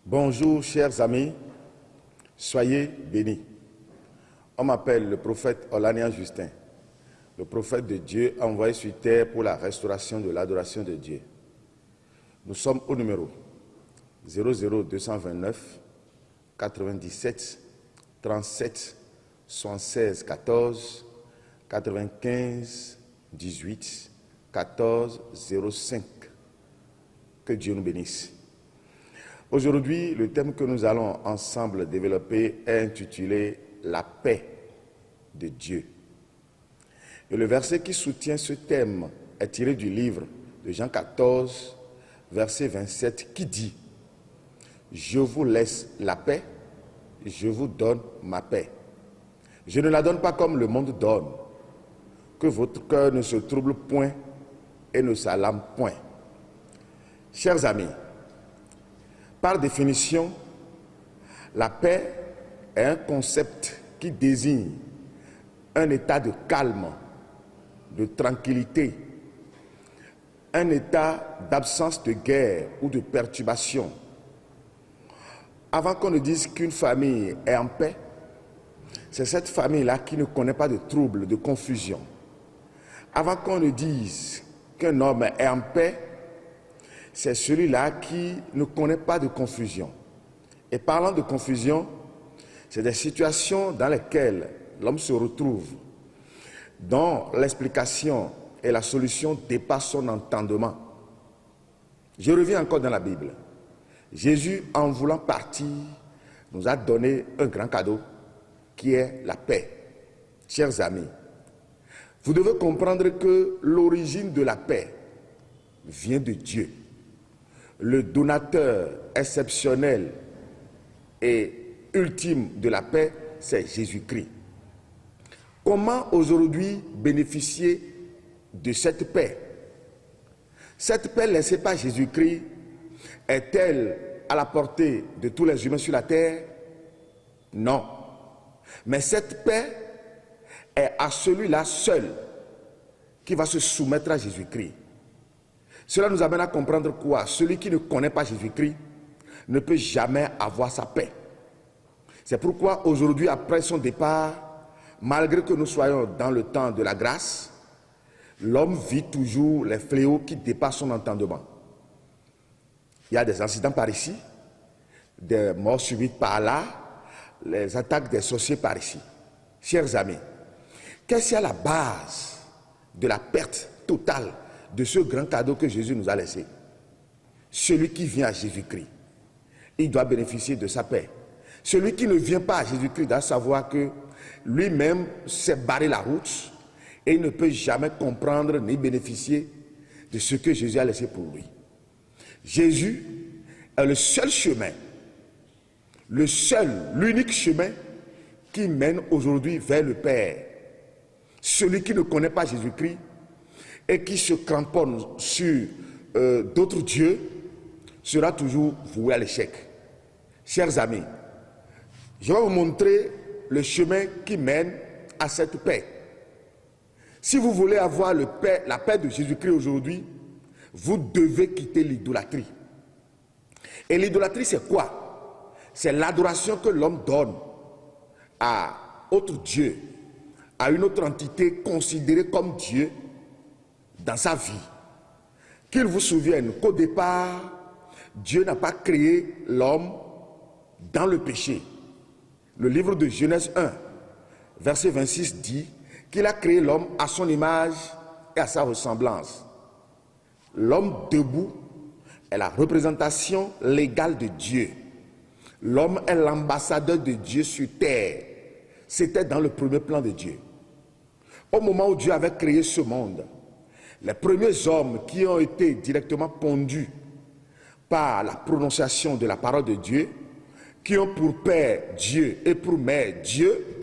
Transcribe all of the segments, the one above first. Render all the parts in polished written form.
Bonjour chers amis, soyez bénis. On m'appelle le prophète Olanian Justin, le prophète de Dieu envoyé sur terre pour la restauration de l'adoration de Dieu. Nous sommes au numéro 00229 97 37 76 14 95 18 14 05. Que Dieu nous bénisse. Aujourd'hui, le thème que nous allons ensemble développer est intitulé « La paix de Dieu ». Et le verset qui soutient ce thème est tiré du livre de Jean 14, verset 27, qui dit « Je vous laisse la paix, je vous donne ma paix. Je ne la donne pas comme le monde donne, que votre cœur ne se trouble point et ne s'alarme point. » Chers amis, par définition, la paix est un concept qui désigne un état de calme, de tranquillité, un état d'absence de guerre ou de perturbation. Avant qu'on ne dise qu'une famille est en paix, c'est cette famille-là qui ne connaît pas de troubles, de confusion. Avant qu'on ne dise qu'un homme est en paix, c'est celui-là qui ne connaît pas de confusion. Et parlant de confusion, c'est des situations dans lesquelles l'homme se retrouve, dont l'explication et la solution dépassent son entendement. Je reviens encore dans la Bible. Jésus, en voulant partir, nous a donné un grand cadeau qui est la paix. Chers amis, vous devez comprendre que l'origine de la paix vient de Dieu. Le donateur exceptionnel et ultime de la paix, c'est Jésus-Christ. Comment aujourd'hui bénéficier de cette paix? Cette paix laissée par Jésus-Christ est-elle à la portée de tous les humains sur la terre? Non. Mais cette paix est à celui-là seul qui va se soumettre à Jésus-Christ. Cela nous amène à comprendre quoi? Celui qui ne connaît pas Jésus-Christ ne peut jamais avoir sa paix. C'est pourquoi aujourd'hui, après son départ, malgré que nous soyons dans le temps de la grâce, l'homme vit toujours les fléaux qui dépassent son entendement. Il y a des incidents par ici, des morts subites par là, les attaques des sorciers par ici. Chers amis, qu'est-ce qui est à la base de la perte totale de ce grand cadeau que Jésus nous a laissé? Celui qui vient à Jésus-Christ, il doit bénéficier de sa paix. Celui qui ne vient pas à Jésus-Christ doit savoir que lui-même s'est barré la route et il ne peut jamais comprendre ni bénéficier de ce que Jésus a laissé pour lui. Jésus est le seul chemin, l'unique chemin qui mène aujourd'hui vers le Père. Celui qui ne connaît pas Jésus-Christ et qui se cramponne sur d'autres dieux sera toujours voué à l'échec. Chers amis, je vais vous montrer le chemin qui mène à cette paix. Si vous voulez avoir la paix de Jésus-Christ aujourd'hui, vous devez quitter l'idolâtrie. Et l'idolâtrie, c'est quoi? C'est l'adoration que l'homme donne à autre Dieu, à une autre entité considérée comme Dieu dans sa vie. Qu'il vous souvienne qu'au départ, Dieu n'a pas créé l'homme dans le péché. Le livre de Genèse 1, verset 26 dit qu'il a créé l'homme à son image et à sa ressemblance. L'homme debout est la représentation légale de Dieu. L'homme est l'ambassadeur de Dieu sur terre. C'était dans le premier plan de Dieu. Au moment où Dieu avait créé ce monde, les premiers hommes qui ont été directement pondus par la prononciation de la parole de Dieu, qui ont pour père Dieu et pour mère Dieu,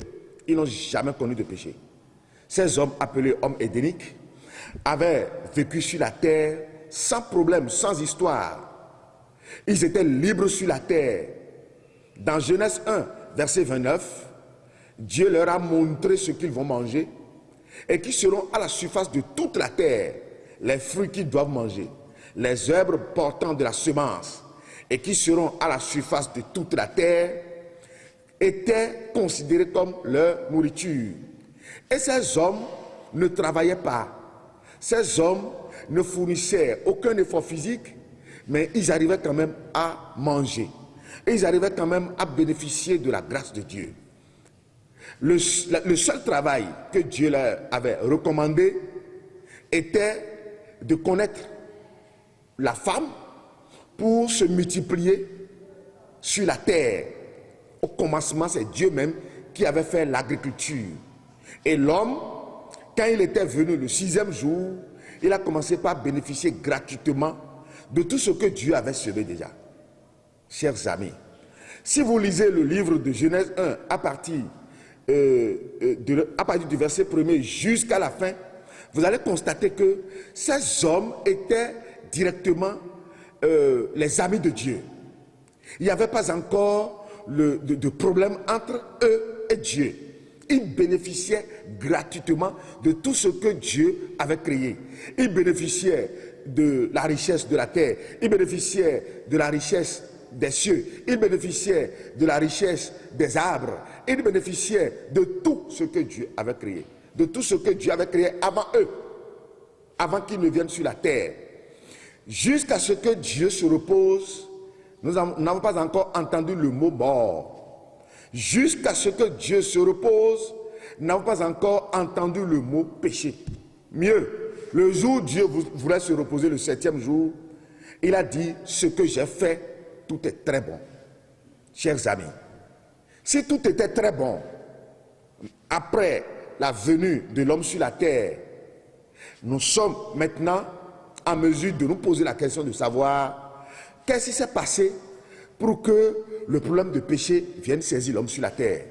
ils n'ont jamais connu de péché. Ces hommes appelés hommes édéniques avaient vécu sur la terre sans problème, sans histoire. Ils étaient libres sur la terre. Dans Genèse 1, verset 29, Dieu leur a montré ce qu'ils vont manger et qui seront à la surface de toute la terre, les fruits qu'ils doivent manger, les herbes portant de la semence et qui seront à la surface de toute la terre étaient considérés comme leur nourriture. Et ces hommes ne travaillaient pas. Ces hommes ne fournissaient aucun effort physique, mais ils arrivaient quand même à manger. Et ils arrivaient quand même à bénéficier de la grâce de Dieu. Le seul travail que Dieu leur avait recommandé était de connaître la femme pour se multiplier sur la terre. Au commencement, c'est Dieu même qui avait fait l'agriculture. Et l'homme, quand il était venu le 6e jour, il a commencé par bénéficier gratuitement de tout ce que Dieu avait semé déjà. Chers amis, si vous lisez le livre de Genèse 1 à partir du verset 1er jusqu'à la fin, vous allez constater que ces hommes étaient directement les amis de Dieu. Il n'y avait pas encore de problème entre eux et Dieu. Ils bénéficiaient gratuitement de tout ce que Dieu avait créé. Ils bénéficiaient de la richesse de la terre. Ils bénéficiaient de la richesse des cieux. Ils bénéficiaient de la richesse des arbres. Ils bénéficiaient de tout ce que Dieu avait créé. De tout ce que Dieu avait créé avant eux. Avant qu'ils ne viennent sur la terre. Jusqu'à ce que Dieu se repose, nous n'avons pas encore entendu le mot mort. Jusqu'à ce que Dieu se repose, nous n'avons pas encore entendu le mot péché. Mieux, le jour où Dieu voulait se reposer, le 7e jour, il a dit, ce que j'ai fait, tout est très bon. Chers amis, si tout était très bon, après la venue de l'homme sur la terre, nous sommes maintenant en mesure de nous poser la question de savoir qu'est-ce qui s'est passé pour que le problème de péché vienne saisir l'homme sur la terre.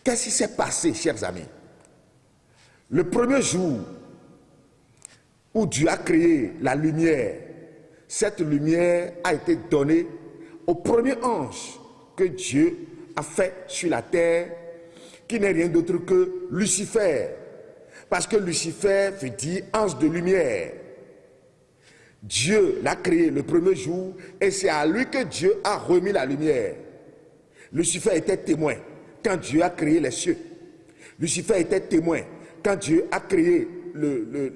Qu'est-ce qui s'est passé, chers amis? Le premier jour où Dieu a créé la lumière, cette lumière a été donnée au premier ange que Dieu a fait sur la terre, qui n'est rien d'autre que Lucifer. Parce que Lucifer veut dire ange de lumière. Dieu l'a créé le premier jour et c'est à lui que Dieu a remis la lumière. Lucifer était témoin quand Dieu a créé les cieux. Lucifer était témoin quand Dieu a créé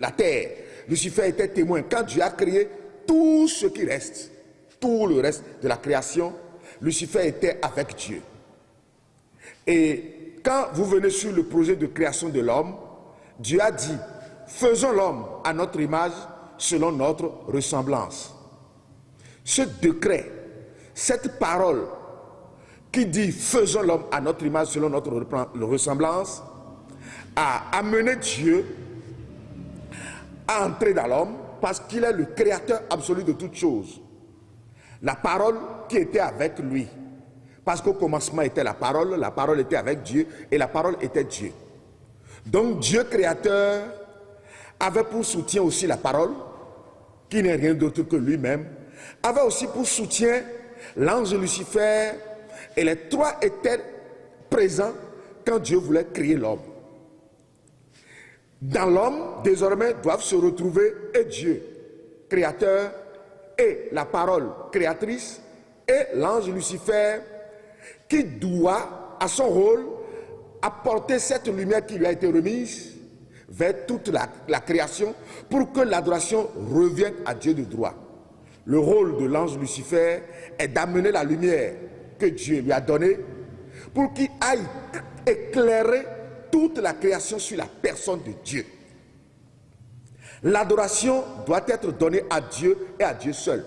la terre. Lucifer était témoin quand Dieu a créé tout ce qui reste, tout le reste de la création. Lucifer était avec Dieu. Et quand vous venez sur le projet de création de l'homme, Dieu a dit, faisons l'homme à notre image, selon notre ressemblance. Ce décret, cette parole qui dit faisons l'homme à notre image selon notre ressemblance, a amené Dieu à entrer dans l'homme parce qu'il est le créateur absolu de toutes choses. La parole qui était avec lui, parce qu'au commencement était la parole était avec Dieu et la parole était Dieu. Donc Dieu créateur avait pour soutien aussi la parole, qui n'est rien d'autre que lui-même, avait aussi pour soutien l'ange Lucifer, et les trois étaient présents quand Dieu voulait créer l'homme. Dans l'homme, désormais, doivent se retrouver et Dieu, créateur, et la parole créatrice, et l'ange Lucifer, qui doit, à son rôle, apporter cette lumière qui lui a été remise vers toute la création pour que l'adoration revienne à Dieu de droit. Le rôle de l'ange Lucifer est d'amener la lumière que Dieu lui a donnée pour qu'il aille éclairer toute la création sur la personne de Dieu. L'adoration doit être donnée à Dieu et à Dieu seul.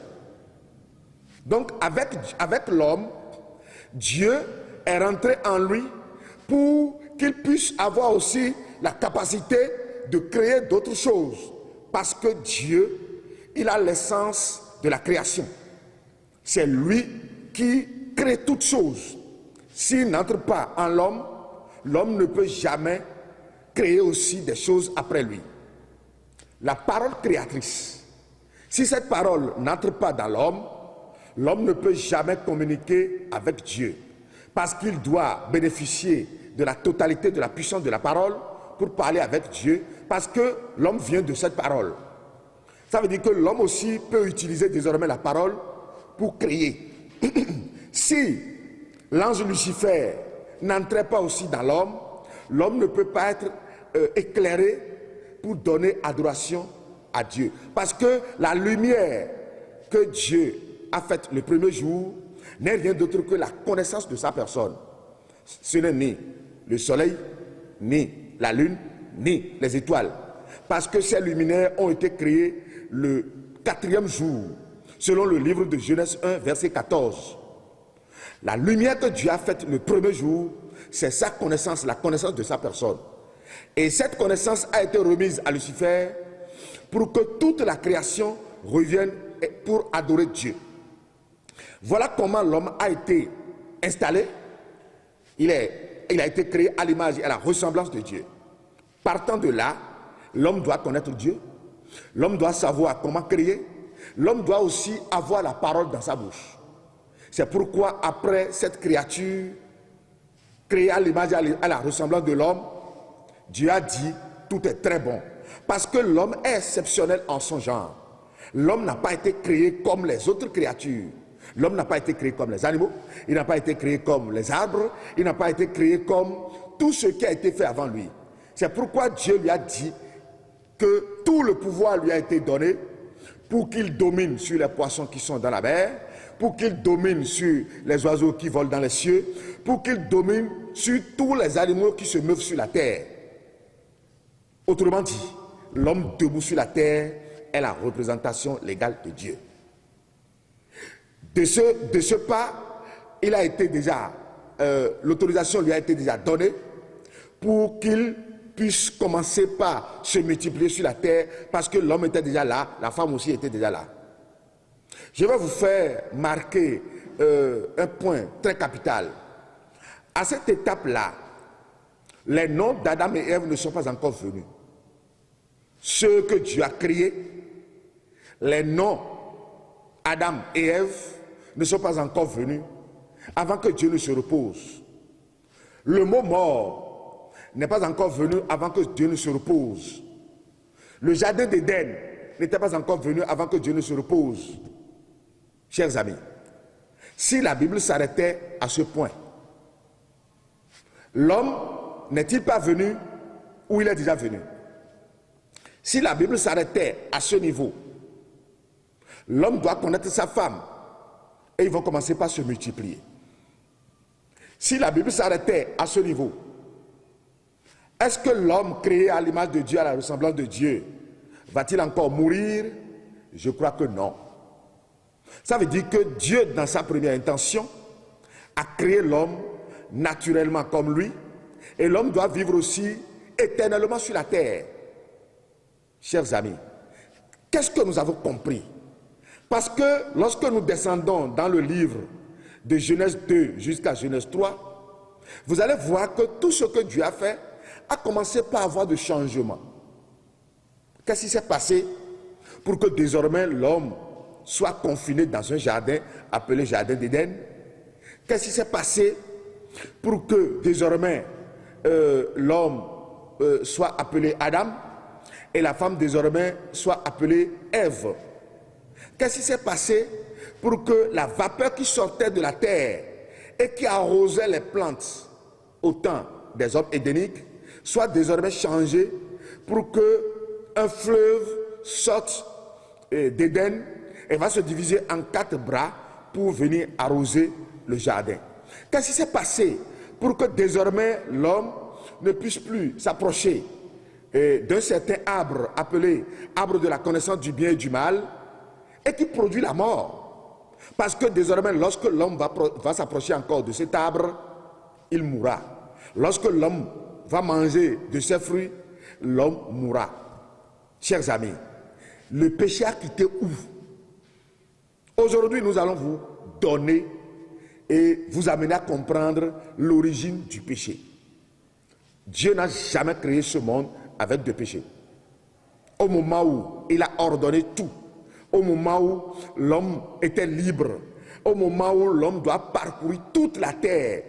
Donc avec l'homme, Dieu est rentré en lui pour qu'il puisse avoir aussi la capacité de créer d'autres choses. Parce que Dieu, il a l'essence de la création. C'est lui qui crée toutes choses. S'il n'entre pas en l'homme, l'homme ne peut jamais créer aussi des choses après lui. La parole créatrice, si cette parole n'entre pas dans l'homme, l'homme ne peut jamais communiquer avec Dieu. Parce qu'il doit bénéficier de la totalité de la puissance de la parole pour parler avec Dieu, parce que l'homme vient de cette parole. Ça veut dire que l'homme aussi peut utiliser désormais la parole pour créer. Si l'ange Lucifer n'entrait pas aussi dans l'homme, l'homme ne peut pas être éclairé pour donner adoration à Dieu. Parce que la lumière que Dieu a faite le premier jour n'est rien d'autre que la connaissance de sa personne. Ce n'est ni le soleil, ni la lune, ni les étoiles. Parce que ces luminaires ont été créés le 4e jour, selon le livre de Genèse 1, verset 14. La lumière que Dieu a faite le premier jour, c'est sa connaissance, la connaissance de sa personne. Et cette connaissance a été remise à Lucifer pour que toute la création revienne pour adorer Dieu. Voilà comment l'homme a été installé. Il a été créé à l'image et à la ressemblance de Dieu. Partant de là, l'homme doit connaître Dieu. L'homme doit savoir comment créer. L'homme doit aussi avoir la parole dans sa bouche. C'est pourquoi après cette créature créée à l'image et à la ressemblance de l'homme, Dieu a dit tout est très bon. Parce que l'homme est exceptionnel en son genre. L'homme n'a pas été créé comme les autres créatures. L'homme n'a pas été créé comme les animaux, il n'a pas été créé comme les arbres, il n'a pas été créé comme tout ce qui a été fait avant lui. C'est pourquoi Dieu lui a dit que tout le pouvoir lui a été donné pour qu'il domine sur les poissons qui sont dans la mer, pour qu'il domine sur les oiseaux qui volent dans les cieux, pour qu'il domine sur tous les animaux qui se meuvent sur la terre. Autrement dit, l'homme debout sur la terre est la représentation légale de Dieu. De ce pas, il a été déjà, l'autorisation lui a été déjà donnée pour qu'il puisse commencer par se multiplier sur la terre, parce que l'homme était déjà là, la femme aussi était déjà là. Je vais vous faire marquer un point très capital. À cette étape-là, les noms d'Adam et Ève ne sont pas encore venus. Ceux que Dieu a créés, les noms Adam et Ève ne sont pas encore venus avant que Dieu ne se repose. Le mot mort n'est pas encore venu avant que Dieu ne se repose. Le jardin d'Éden n'était pas encore venu avant que Dieu ne se repose. Chers amis, si la Bible s'arrêtait à ce point, l'homme n'est-il pas venu ou il est déjà venu? Si la Bible s'arrêtait à ce niveau, l'homme doit connaître sa femme et ils vont commencer par se multiplier. Si la Bible s'arrêtait à ce niveau, est-ce que l'homme créé à l'image de Dieu, à la ressemblance de Dieu, va-t-il encore mourir? Je crois que non. Ça veut dire que Dieu, dans sa première intention, a créé l'homme naturellement comme lui, et l'homme doit vivre aussi éternellement sur la terre. Chers amis, qu'est-ce que nous avons compris? Parce que lorsque nous descendons dans le livre de Genèse 2 jusqu'à Genèse 3, vous allez voir que tout ce que Dieu a fait a commencé par avoir de changements. Qu'est-ce qui s'est passé pour que désormais l'homme soit confiné dans un jardin appelé Jardin d'Éden? Qu'est-ce qui s'est passé pour que désormais l'homme soit appelé Adam et la femme désormais soit appelée Ève? Qu'est-ce qui s'est passé pour que la vapeur qui sortait de la terre et qui arrosait les plantes au temps des hommes édéniques soit désormais changée pour qu'un fleuve sorte d'Éden et va se diviser en 4 bras pour venir arroser le jardin? Qu'est-ce qui s'est passé pour que désormais l'homme ne puisse plus s'approcher d'un certain arbre appelé arbre de la connaissance du bien et du mal et qui produit la mort? Parce que désormais, lorsque l'homme va s'approcher encore de cet arbre, il mourra. Lorsque l'homme va manger de ses fruits, l'homme mourra. Chers amis, le péché a quitté où? Aujourd'hui, nous allons vous donner et vous amener à comprendre l'origine du péché. Dieu n'a jamais créé ce monde avec de péché. Au moment où il a ordonné tout, au moment où l'homme était libre, au moment où l'homme doit parcourir toute la terre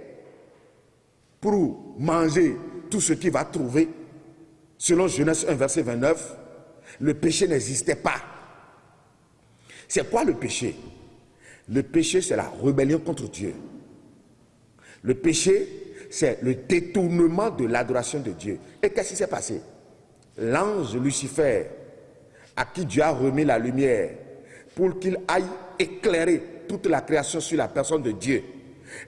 pour manger tout ce qu'il va trouver, selon Genèse 1, verset 29, le péché n'existait pas. C'est quoi le péché? Le péché, c'est la rébellion contre Dieu. Le péché, c'est le détournement de l'adoration de Dieu. Et qu'est-ce qui s'est passé? L'ange Lucifer, à qui Dieu a remis la lumière, pour qu'il aille éclairer toute la création sur la personne de Dieu,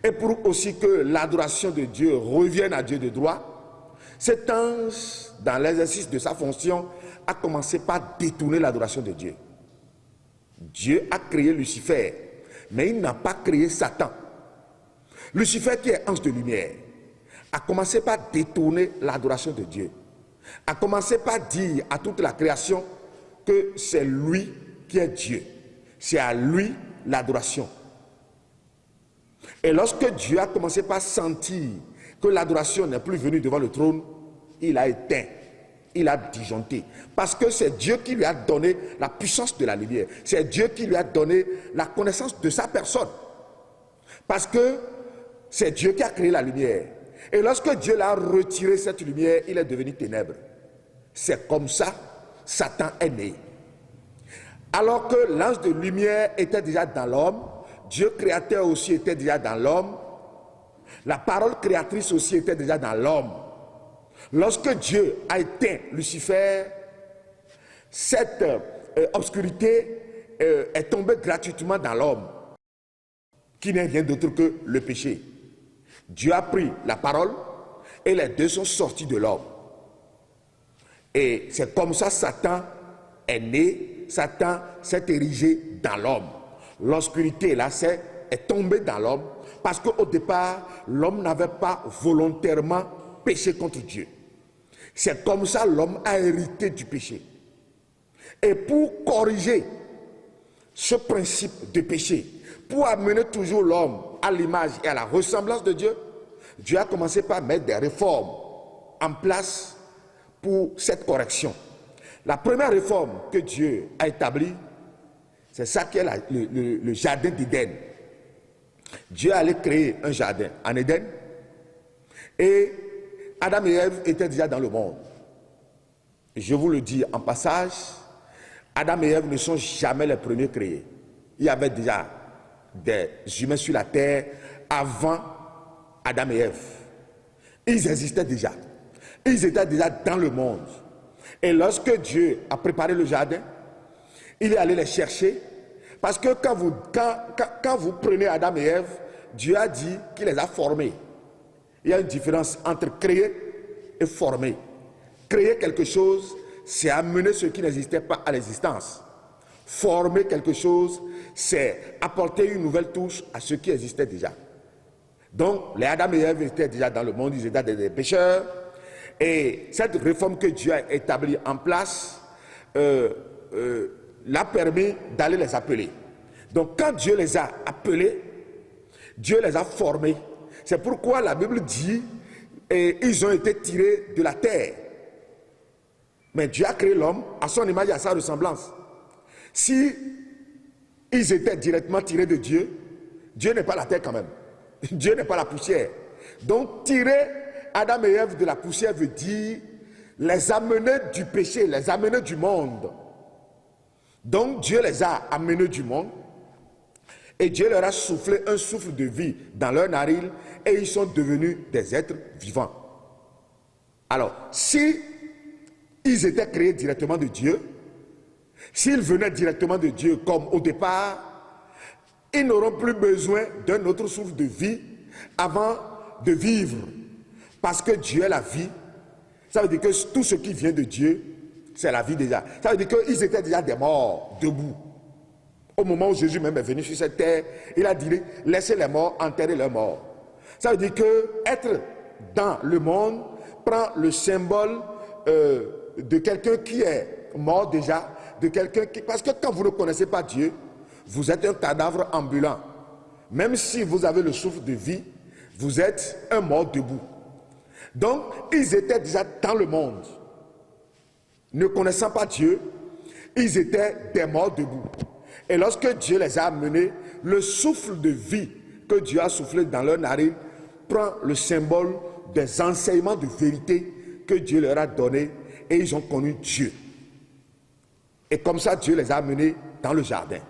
et pour aussi que l'adoration de Dieu revienne à Dieu de droit, cet ange, dans l'exercice de sa fonction, a commencé par détourner l'adoration de Dieu. Dieu a créé Lucifer, mais il n'a pas créé Satan. Lucifer, qui est ange de lumière, a commencé par détourner l'adoration de Dieu, a commencé par dire à toute la création que c'est lui qui est Dieu, c'est à lui l'adoration. Et lorsque Dieu a commencé par sentir que l'adoration n'est plus venue devant le trône, il a éteint, il a disjoncté. Parce que c'est Dieu qui lui a donné la puissance de la lumière. C'est Dieu qui lui a donné la connaissance de sa personne. Parce que c'est Dieu qui a créé la lumière. Et lorsque Dieu l'a retiré cette lumière, il est devenu ténèbres. C'est comme ça, Satan est né. Alors que l'ange de lumière était déjà dans l'homme, Dieu créateur aussi était déjà dans l'homme, la parole créatrice aussi était déjà dans l'homme. Lorsque Dieu a éteint Lucifer, cette obscurité est tombée gratuitement dans l'homme, qui n'est rien d'autre que le péché. Dieu a pris la parole et les deux sont sortis de l'homme. Et c'est comme ça Satan est né, Satan s'est érigé dans l'homme. L'obscurité là est tombée dans l'homme parce qu'au départ, l'homme n'avait pas volontairement péché contre Dieu. C'est comme ça l'homme a hérité du péché. Et pour corriger ce principe de péché, pour amener toujours l'homme à l'image et à la ressemblance de Dieu, Dieu a commencé par mettre des réformes en place pour cette correction. La première réforme que Dieu a établie, c'est ça qui est le jardin d'Éden. Dieu allait créer un jardin en Éden et Adam et Ève étaient déjà dans le monde. Je vous le dis en passage, Adam et Ève ne sont jamais les premiers créés. Il y avait déjà des humains sur la terre avant Adam et Ève. Ils existaient déjà. Ils étaient déjà dans le monde. Et lorsque Dieu a préparé le jardin, il est allé les chercher. Parce que quand vous prenez Adam et Ève, Dieu a dit qu'il les a formés. Il y a une différence entre créer et former. Créer quelque chose, c'est amener ce qui n'existait pas à l'existence. Former quelque chose, c'est apporter une nouvelle touche à ce qui existait déjà. Donc, les Adam et Ève étaient déjà dans le monde, ils étaient des pécheurs. Et cette réforme que Dieu a établie en place l'a permis d'aller les appeler. Donc, quand Dieu les a appelés, Dieu les a formés. C'est pourquoi la Bible dit ils ont été tirés de la terre. Mais Dieu a créé l'homme à son image et à sa ressemblance. Si ils étaient directement tirés de Dieu, Dieu n'est pas la terre quand même. Dieu n'est pas la poussière. Donc tirer Adam et Ève de la poussière veut dire les amener du péché, les amener du monde. Donc Dieu les a amenés du monde et Dieu leur a soufflé un souffle de vie dans leur narine et ils sont devenus des êtres vivants. Alors, si ils étaient créés directement de Dieu, s'ils venaient directement de Dieu comme au départ, ils n'auront plus besoin d'un autre souffle de vie avant de vivre. Parce que Dieu est la vie. Ça veut dire que tout ce qui vient de Dieu, c'est la vie déjà. Ça veut dire qu'ils étaient déjà des morts, debout. Au moment où Jésus même est venu sur cette terre, il a dit, laissez les morts enterrer leurs morts. Ça veut dire que être dans le monde prend le symbole de quelqu'un qui est mort déjà, de quelqu'un qui... Parce que quand vous ne connaissez pas Dieu, vous êtes un cadavre ambulant. Même si vous avez le souffle de vie, vous êtes un mort debout. Donc, ils étaient déjà dans le monde. Ne connaissant pas Dieu, ils étaient des morts debout. Et lorsque Dieu les a amenés, le souffle de vie que Dieu a soufflé dans leur narine prend le symbole des enseignements de vérité que Dieu leur a donnés et ils ont connu Dieu. Et comme ça, Dieu les a amenés dans le jardin.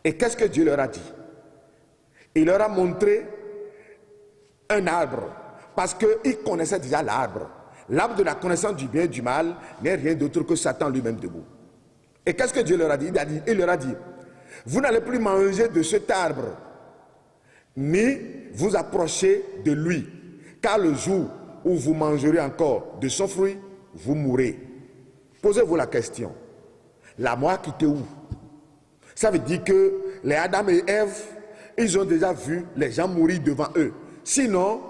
Et qu'est-ce que Dieu leur a dit? Il leur a montré un arbre, parce qu'ils connaissaient déjà l'arbre. L'arbre de la connaissance du bien et du mal n'est rien d'autre que Satan lui-même debout. Et qu'est-ce que Dieu leur a dit? Il leur a dit, vous n'allez plus manger de cet arbre, ni vous approcher de lui, car le jour où vous mangerez encore de son fruit, vous mourrez. Posez-vous la question, la mort a quitté où? Ça veut dire que les Adam et Ève, ils ont déjà vu les gens mourir devant eux. Sinon,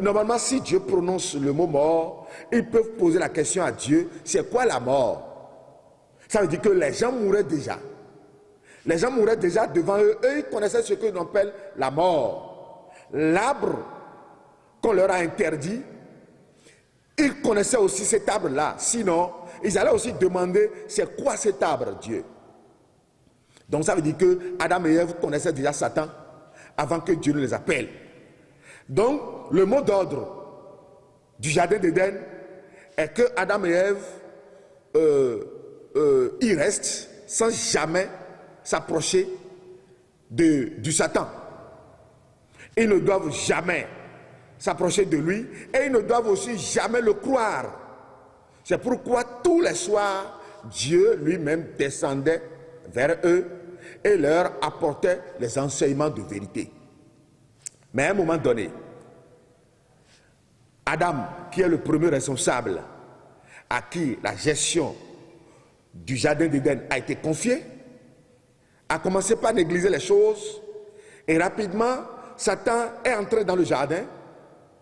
normalement, si Dieu prononce le mot mort, ils peuvent poser la question à Dieu, c'est quoi la mort? Ça veut dire que les gens mouraient déjà. Les gens mouraient déjà devant eux. Eux, ils connaissaient ce que l'on appelle la mort. L'arbre qu'on leur a interdit, ils connaissaient aussi cet arbre-là. Sinon, ils allaient aussi demander, c'est quoi cet arbre, Dieu? Donc ça veut dire que Adam et Ève connaissaient déjà Satan avant que Dieu ne les appelle. Donc, le mot d'ordre du jardin d'Éden est que Adam et Ève y restent sans jamais s'approcher du Satan. Ils ne doivent jamais s'approcher de lui et ils ne doivent aussi jamais le croire. C'est pourquoi tous les soirs, Dieu lui-même descendait vers eux et leur apportait les enseignements de vérité. Mais à un moment donné, Adam, qui est le premier responsable à qui la gestion du jardin d'Éden a été confiée, a commencé par négliger les choses et rapidement, Satan est entré dans le jardin.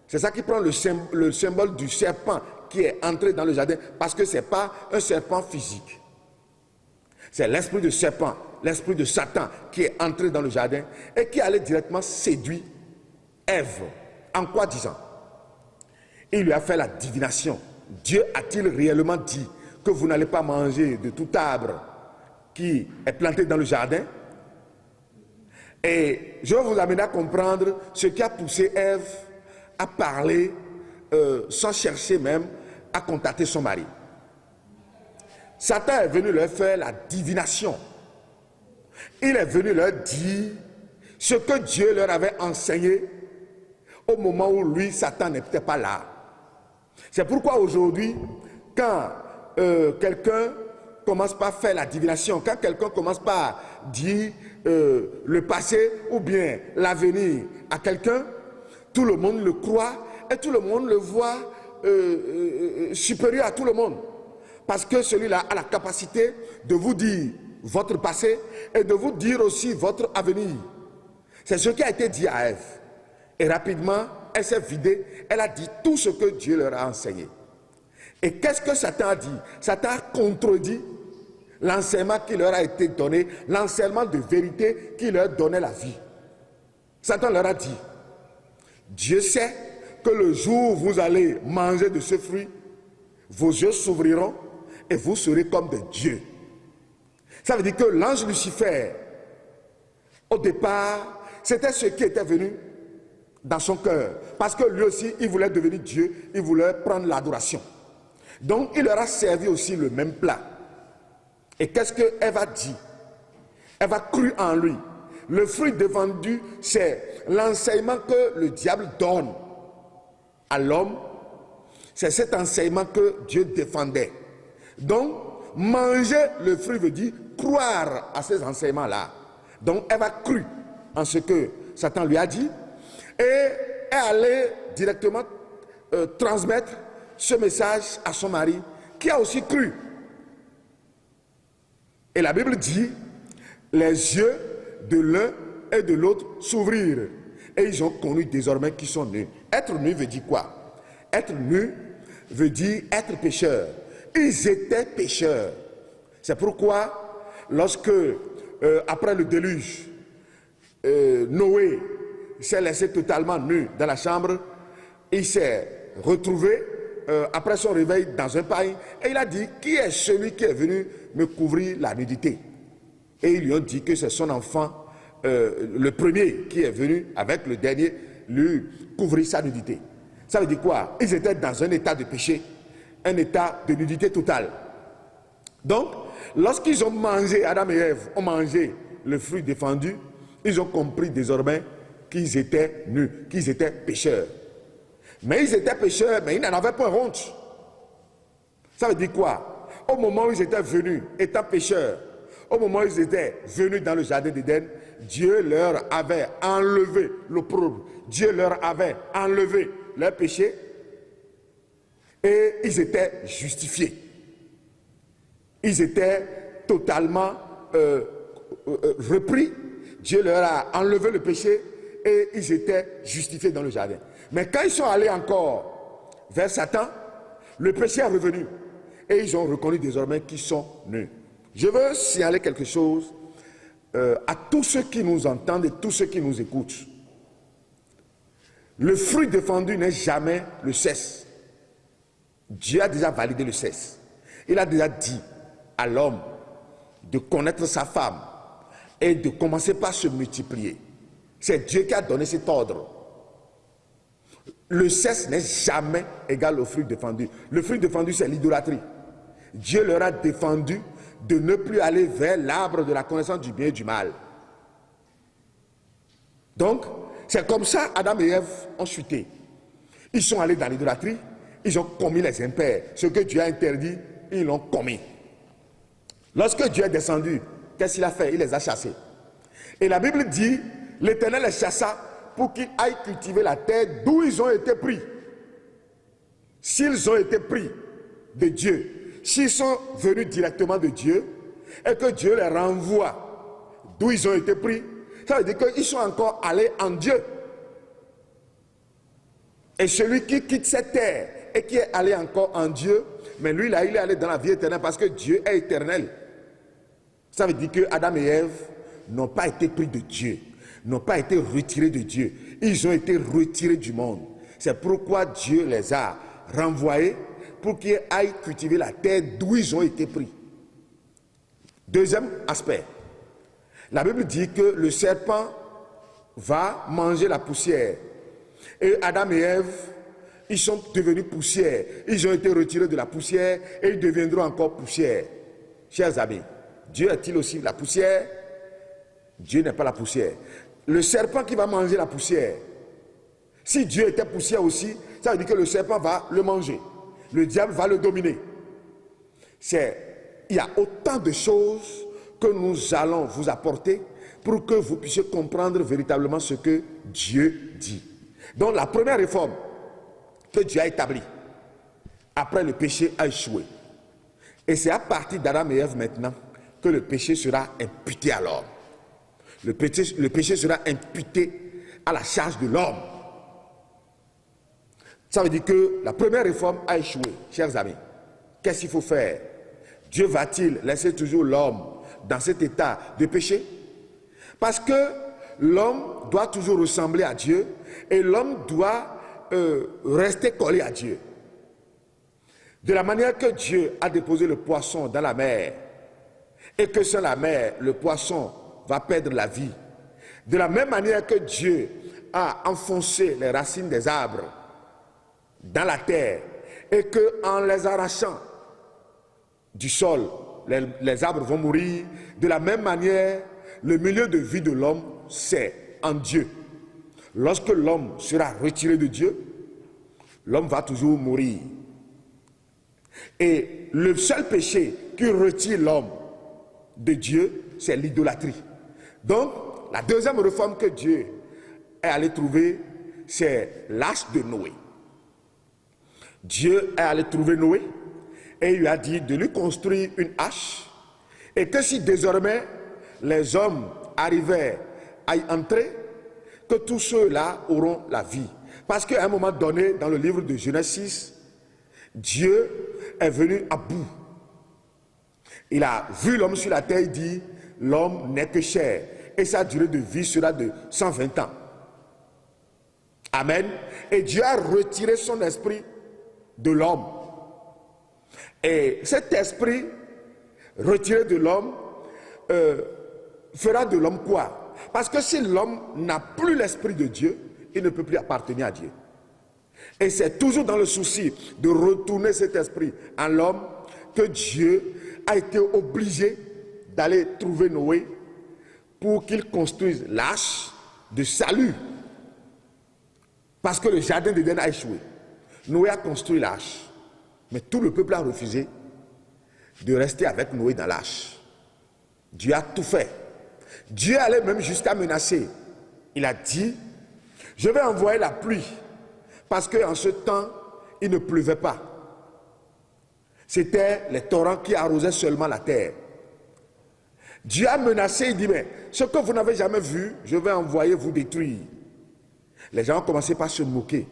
C'est ça qui prend le symbole du serpent qui est entré dans le jardin parce que ce n'est pas un serpent physique. C'est l'esprit de serpent, l'esprit de Satan qui est entré dans le jardin et qui allait directement séduire Ève. En quoi disant? Il lui a fait la divination. Dieu a-t-il réellement dit que vous n'allez pas manger de tout arbre qui est planté dans le jardin? Et je vais vous amener à comprendre ce qui a poussé Ève à parler sans chercher même à contacter son mari. Satan est venu leur faire la divination. Il est venu leur dire ce que Dieu leur avait enseigné au moment où lui, Satan, n'était pas là. C'est pourquoi aujourd'hui, quand quelqu'un commence par faire la divination, quand quelqu'un commence par dire le passé ou bien l'avenir à quelqu'un, tout le monde le croit et tout le monde le voit supérieur à tout le monde. Parce que celui-là a la capacité de vous dire votre passé et de vous dire aussi votre avenir. C'est ce qui a été dit à Ève. Et rapidement, elle s'est vidée, elle a dit tout ce que Dieu leur a enseigné. Et qu'est-ce que Satan a dit? Satan a contredit l'enseignement qui leur a été donné, l'enseignement de vérité qui leur donnait la vie. Satan leur a dit, Dieu sait que le jour où vous allez manger de ce fruit, vos yeux s'ouvriront et vous serez comme des dieux. Ça veut dire que l'ange Lucifer, au départ, c'était ce qui était venu dans son cœur. Parce que lui aussi, il voulait devenir Dieu, il voulait prendre l'adoration. Donc, il leur a servi aussi le même plat. Et qu'est-ce qu'Ève a dit? Ève a cru en lui. Le fruit défendu, c'est l'enseignement que le diable donne à l'homme. C'est cet enseignement que Dieu défendait. Donc, manger le fruit veut dire croire à ces enseignements-là. Donc, Ève a cru en ce que Satan lui a dit et est allée directement transmettre ce message à son mari qui a aussi cru. Et la Bible dit, les yeux de l'un et de l'autre s'ouvrirent et ils ont connu désormais qu'ils sont nus. Être nu veut dire quoi? Être nu veut dire être pécheur. Ils étaient pécheurs. C'est pourquoi, lorsque, après le déluge, Noé s'est laissé totalement nu dans la chambre, il s'est retrouvé, après son réveil, dans un paille, et il a dit, qui est celui qui est venu me couvrir la nudité? Et ils lui ont dit que c'est son enfant, le premier qui est venu avec le dernier, lui couvrir sa nudité. Ça veut dire quoi? Ils étaient dans un état de péché, un état de nudité totale. Donc, lorsqu'ils ont mangé, Adam et Ève ont mangé le fruit défendu, ils ont compris désormais qu'ils étaient nus, qu'ils étaient pécheurs. Mais ils étaient pécheurs, mais ils n'en avaient pas honte. Ça veut dire quoi? Au moment où ils étaient venus, étant pécheurs, au moment où ils étaient venus dans le jardin d'Éden, Dieu leur avait enlevé l'opprobre. Dieu leur avait enlevé leur péché et ils étaient justifiés. Ils étaient totalement repris. Dieu leur a enlevé le péché et ils étaient justifiés dans le jardin. Mais quand ils sont allés encore vers Satan, le péché est revenu et ils ont reconnu désormais qu'ils sont nus. Je veux signaler quelque chose à tous ceux qui nous entendent et tous ceux qui nous écoutent. Le fruit défendu n'est jamais le cesse. Dieu a déjà validé le cesse. Il a déjà dit à l'homme de connaître sa femme et de commencer par se multiplier. C'est Dieu qui a donné cet ordre. Le cesse n'est jamais égal au fruit défendu. Le fruit défendu, c'est l'idolâtrie. Dieu leur a défendu de ne plus aller vers l'arbre de la connaissance du bien et du mal. Donc, c'est comme ça Adam et Ève ont chuté. Ils sont allés dans l'idolâtrie, ils ont commis les impairs. Ce que Dieu a interdit, ils l'ont commis. Lorsque Dieu est descendu, qu'est-ce qu'il a fait? Il les a chassés. Et la Bible dit, l'Éternel les chassa pour qu'ils aillent cultiver la terre d'où ils ont été pris. S'ils ont été pris de Dieu, s'ils sont venus directement de Dieu, et que Dieu les renvoie d'où ils ont été pris, ça veut dire qu'ils sont encore allés en Dieu. Et celui qui quitte cette terre et qui est allé encore en Dieu, mais lui là, il est allé dans la vie éternelle parce que Dieu est éternel. Ça veut dire que Adam et Ève n'ont pas été pris de Dieu, n'ont pas été retirés de Dieu. Ils ont été retirés du monde. C'est pourquoi Dieu les a renvoyés pour qu'ils aillent cultiver la terre d'où ils ont été pris. Deuxième aspect. La Bible dit que le serpent va manger la poussière. Et Adam et Ève, ils sont devenus poussière. Ils ont été retirés de la poussière et ils deviendront encore poussière. Chers amis, Dieu est-il aussi la poussière? Dieu n'est pas la poussière. Le serpent qui va manger la poussière, si Dieu était poussière aussi, ça veut dire que le serpent va le manger. Le diable va le dominer. Il y a autant de choses que nous allons vous apporter pour que vous puissiez comprendre véritablement ce que Dieu dit. Donc la première réforme que Dieu a établie après le péché a échoué. Et c'est à partir d'Adam et Ève maintenant que le péché sera imputé à l'homme. Le péché sera imputé à la charge de l'homme. Ça veut dire que la première réforme a échoué, chers amis. Qu'est-ce qu'il faut faire? Dieu va-t-il laisser toujours l'homme dans cet état de péché? Parce que l'homme doit toujours ressembler à Dieu et l'homme doit rester collé à Dieu. De la manière que Dieu a déposé le poisson dans la mer et que sans la mer, le poisson va perdre la vie. De la même manière que Dieu a enfoncé les racines des arbres dans la terre et qu'en les arrachant du sol, les arbres vont mourir. De la même manière, le milieu de vie de l'homme, c'est en Dieu. Lorsque l'homme sera retiré de Dieu, l'homme va toujours mourir. Et le seul péché qui retire l'homme de Dieu, c'est l'idolâtrie. Donc, la deuxième réforme que Dieu est allé trouver, c'est l'arche de Noé. Dieu est allé trouver Noé et il lui a dit de lui construire une arche et que si désormais les hommes arrivaient à y entrer, que tous ceux-là auront la vie. Parce qu'à un moment donné, dans le livre de Genèse 6, Dieu est venu à bout. Il a vu l'homme sur la terre, il dit, l'homme n'est que chair et sa durée de vie sera de 120 ans. Amen. Et Dieu a retiré son esprit de l'homme. Et cet esprit retiré de l'homme fera de l'homme quoi? Parce que si l'homme n'a plus l'esprit de Dieu, il ne peut plus appartenir à Dieu. Et c'est toujours dans le souci de retourner cet esprit en l'homme que Dieu a été obligé d'aller trouver Noé pour qu'il construise l'arche de salut. Parce que le jardin d'Éden a échoué. Noé a construit l'arche. Mais tout le peuple a refusé de rester avec Noé dans l'arche. Dieu a tout fait. Dieu allait même jusqu'à menacer. Il a dit, je vais envoyer la pluie. Parce qu'en ce temps, il ne pleuvait pas. C'était les torrents qui arrosaient seulement la terre. Dieu a menacé, il dit, mais ce que vous n'avez jamais vu, je vais envoyer vous détruire. Les gens ont commencé par se moquer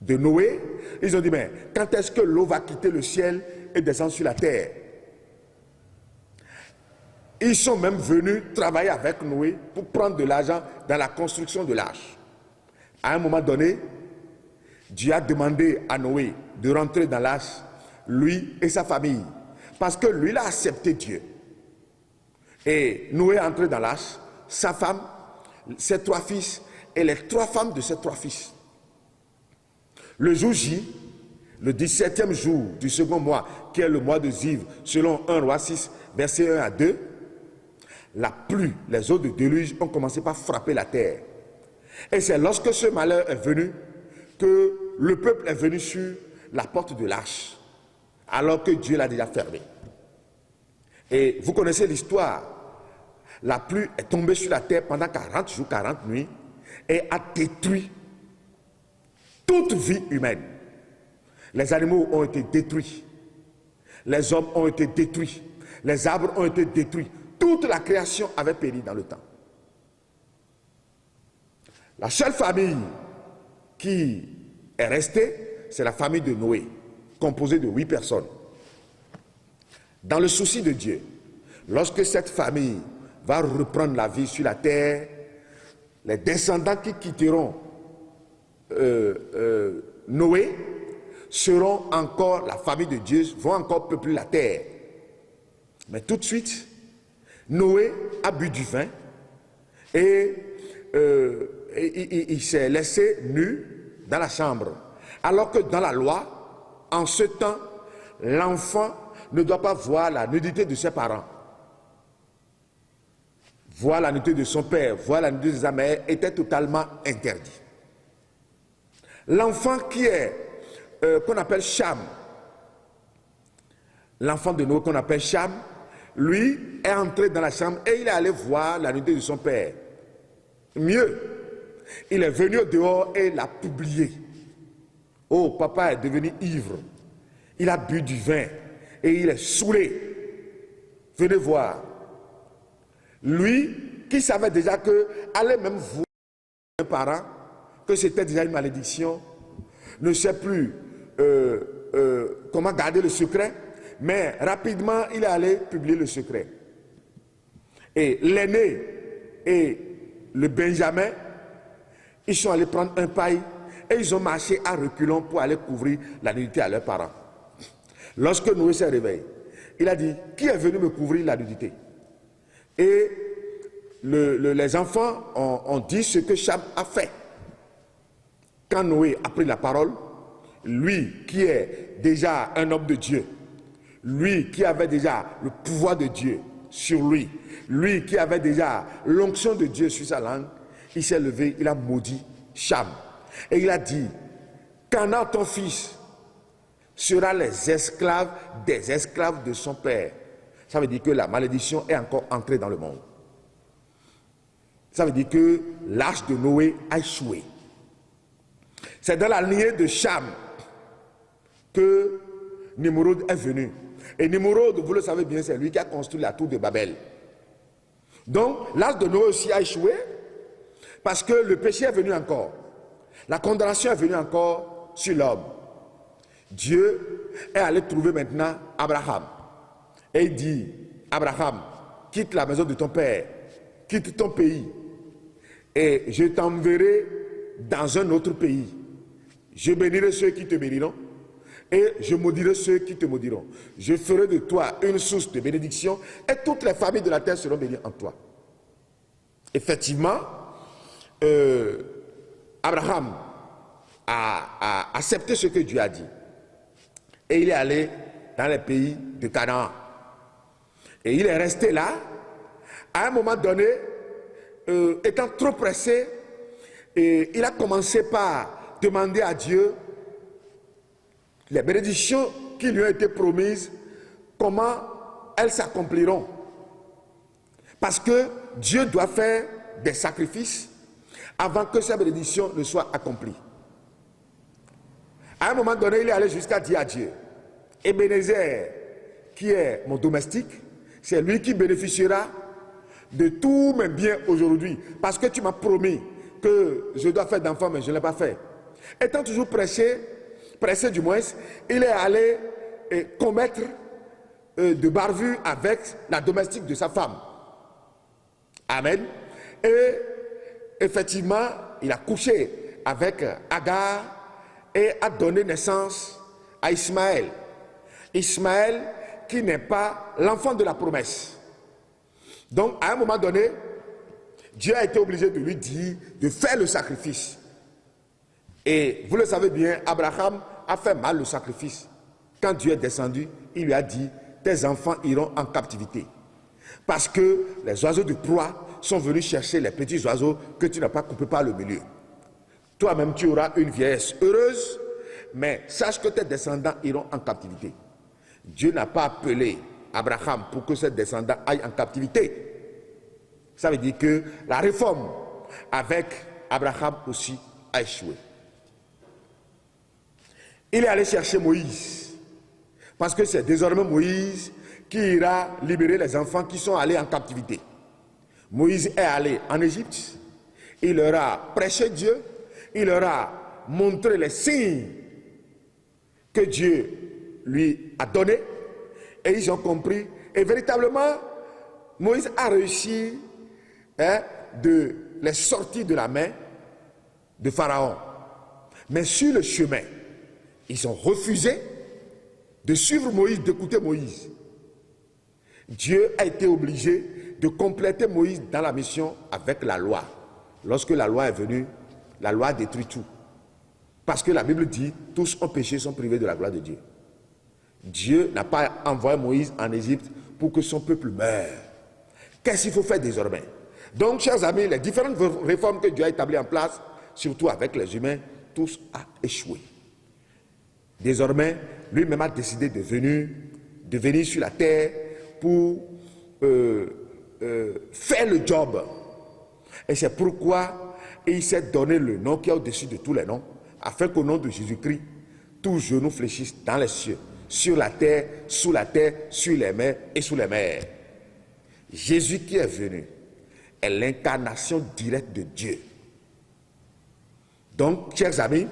de Noé. Ils ont dit, mais quand est-ce que l'eau va quitter le ciel et descendre sur la terre? Ils sont même venus travailler avec Noé pour prendre de l'argent dans la construction de l'arche. À un moment donné, Dieu a demandé à Noé de rentrer dans l'arche, lui et sa famille, parce que lui, il a accepté Dieu. Et Noé est entré dans l'arche, sa femme, ses 3 fils et les 3 femmes de ses 3 fils. Le jour J, le 17e jour du second mois, qui est le mois de Ziv, selon 1 Roi 6, verset 1 à 2, la pluie, les eaux de déluge ont commencé par frapper la terre. Et c'est lorsque ce malheur est venu que le peuple est venu sur la porte de l'arche, alors que Dieu l'a déjà fermée. Et vous connaissez l'histoire. La pluie est tombée sur la terre pendant 40 jours, 40 nuits, et a détruit toute vie humaine. Les animaux ont été détruits. Les hommes ont été détruits. Les arbres ont été détruits. Toute la création avait péri dans le temps. La seule famille qui est restée, c'est la famille de Noé, composée de 8 personnes. Dans le souci de Dieu, lorsque cette famille va reprendre la vie sur la terre, les descendants qui quitteront Noé seront encore, la famille de Dieu, vont encore peupler la terre. Mais tout de suite, Noé a bu du vin et il s'est laissé nu dans la chambre. Alors que dans la loi, en ce temps, l'enfant ne doit pas voir la nudité de ses parents. Voir la nudité de son père, voir la nudité de sa mère était totalement interdit. L'enfant qui est, qu'on appelle Cham, l'enfant de Noé qu'on appelle Cham, lui est entré dans la chambre et il est allé voir la nudité de son père. Mieux, il est venu au dehors et l'a publié. Oh, papa est devenu ivre. Il a bu du vin et il est saoulé. Venez voir. Lui, qui savait déjà que allait même voir un parent, que c'était déjà une malédiction, ne sait plus comment garder le secret, mais rapidement, il est allé publier le secret. Et l'aîné et le Benjamin, ils sont allés prendre un paille et ils ont marché à reculons pour aller couvrir la nudité à leurs parents. Lorsque Noé s'est réveillé, il a dit, qui est venu me couvrir la nudité? Et les enfants ont dit ce que Cham a fait. Quand Noé a pris la parole, lui qui est déjà un homme de Dieu, lui qui avait déjà le pouvoir de Dieu sur lui, lui qui avait déjà l'onction de Dieu sur sa langue, il s'est levé, il a maudit Cham. Et il a dit, Canaan ton fils sera les esclaves des esclaves de son père. Ça veut dire que la malédiction est encore entrée dans le monde. Ça veut dire que l'arche de Noé a échoué. C'est dans la lignée de Cham que Nimrod est venu. Et Nimrod, vous le savez bien, c'est lui qui a construit la tour de Babel. Donc, l'arche de Noé aussi a échoué parce que le péché est venu encore. La condamnation est venue encore sur l'homme. Dieu est allé trouver maintenant Abraham. Et il dit, Abraham, quitte la maison de ton père, quitte ton pays, et je t'enverrai dans un autre pays. Je bénirai ceux qui te béniront, et je maudirai ceux qui te maudiront. Je ferai de toi une source de bénédiction, et toutes les familles de la terre seront bénies en toi. Effectivement, Abraham a accepté ce que Dieu a dit. Et il est allé dans les pays de Canaan. Et il est resté là À un moment donné, étant trop pressé, il a commencé par demander à Dieu les bénédictions qui lui ont été promises, comment elles s'accompliront. Parce que Dieu doit faire des sacrifices avant que ces bénédictions ne soient accomplies. À un moment donné, il est allé jusqu'à dire à Dieu, Ebenezer, qui est mon domestique, c'est lui qui bénéficiera de tous mes biens aujourd'hui. Parce que tu m'as promis que je dois faire d'enfants, mais je ne l'ai pas fait. Étant toujours pressé du moins, il est allé commettre de bavures avec la domestique de sa femme. Amen. Et effectivement, il a couché avec Agar et a donné naissance à Ismaël. Ismaël qui n'est pas l'enfant de la promesse. Donc, à un moment donné, Dieu a été obligé de lui dire de faire le sacrifice. Et vous le savez bien, Abraham a fait mal le sacrifice. Quand Dieu est descendu, il lui a dit, tes enfants iront en captivité. Parce que les oiseaux de proie sont venus chercher les petits oiseaux que tu n'as pas coupés par le milieu. Toi-même, tu auras une vieillesse heureuse, mais sache que tes descendants iront en captivité. Dieu n'a pas appelé Abraham pour que ses descendants aillent en captivité. Ça veut dire que la réforme avec Abraham aussi a échoué. Il est allé chercher Moïse, parce que c'est désormais Moïse qui ira libérer les enfants qui sont allés en captivité. Moïse est allé en Égypte, il leur a prêché Dieu, il leur a montré les signes que Dieu lui a donnés, et ils ont compris. Et véritablement, Moïse a réussi de les sortir de la main de Pharaon. Mais sur le chemin, ils ont refusé de suivre Moïse, d'écouter Moïse. Dieu a été obligé de compléter Moïse dans la mission avec la loi. Lorsque la loi est venue, la loi détruit tout. Parce que la Bible dit, tous ont péché, sont privés de la gloire de Dieu. Dieu n'a pas envoyé Moïse en Égypte pour que son peuple meure. Qu'est-ce qu'il faut faire désormais? Donc, chers amis, les différentes réformes que Dieu a établies en place, surtout avec les humains, tous a échoué. Désormais, lui-même a décidé de venir sur la terre pour faire le job. Et c'est pourquoi il s'est donné le nom qui est au-dessus de tous les noms, afin qu'au nom de Jésus-Christ, tous genoux fléchissent dans les cieux, sur la terre, sur les mers et sous les mers. Jésus qui est venu est l'incarnation directe de Dieu. Donc, chers amis,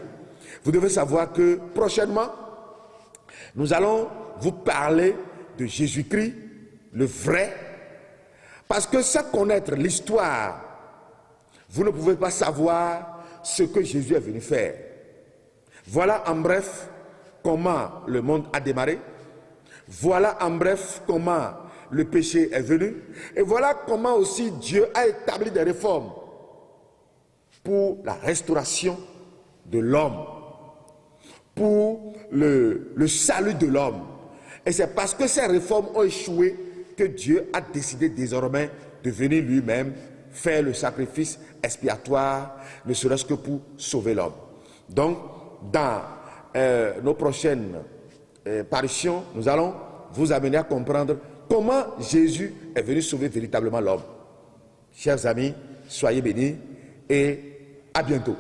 vous devez savoir que prochainement, nous allons vous parler de Jésus-Christ, le vrai, parce que sans connaître l'histoire, vous ne pouvez pas savoir ce que Jésus est venu faire. Voilà en bref comment le monde a démarré. Voilà en bref comment le péché est venu. Et voilà comment aussi Dieu a établi des réformes pour la restauration de l'homme, pour le salut de l'homme. Et c'est parce que ces réformes ont échoué que Dieu a décidé désormais de venir lui-même faire le sacrifice expiatoire, ne serait-ce que pour sauver l'homme. Donc, dans nos prochaines parutions, nous allons vous amener à comprendre comment Jésus est venu sauver véritablement l'homme. Chers amis, soyez bénis et à bientôt.